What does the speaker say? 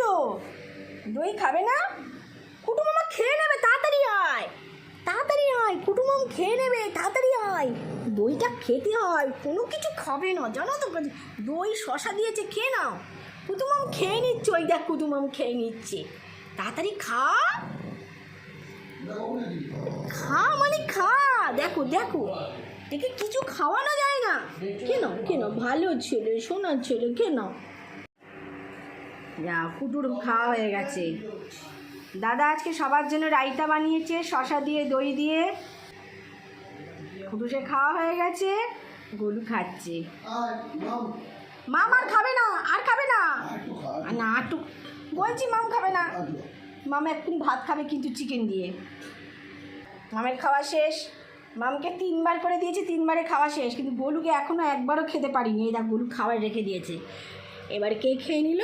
তো, দই খাবে না? কুটু মামা খেয়ে নেবে, তাড়াতাড়ি আয়, তাড়াতাড়ি আয়, কুটু মামা খেয়ে নেবে, তাড়াতাড়ি আয়। দইটা খেতে হয়, কোনো কিছু খাবে না জানো তো, দই শশা দিয়েছে, খেয়ে নাও। কুটু মামা খেয়ে নিচ্ছে, ওই দেখ কুটু মামা খেয়ে নিচ্ছে, তাড়াতাড়ি খা, খা মানে খা। দেখো দেখো, একে কিছু খাওয়ানো যায় না। কেন কেন, ভালো ছেলে, সোনার ছেলে, কেন? যা, কুটুর খাওয়া হয়ে গেছে। দাদা আজকে সবার জন্য রায়তা বানিয়েছে, শশা দিয়ে, দই দিয়ে। কুটু সে খাওয়া হয়ে গেছে, গোলু খাচ্ছে। মাম আর খাবে না, আর খাবে না, না একটু বলছি, মাম খাবে না। মাম এখন ভাত খাবে কিন্তু চিকেন দিয়ে। মামের খাওয়া শেষ, মামকে 3বার করে দিয়েছি, 3বারে খাওয়া শেষ, কিন্তু গোলুকে এখনও একবারও খেতে পারিনি। এই দেখ, গোলু খাবার রেখে দিয়েছে, এবার কে খেয়ে নিল?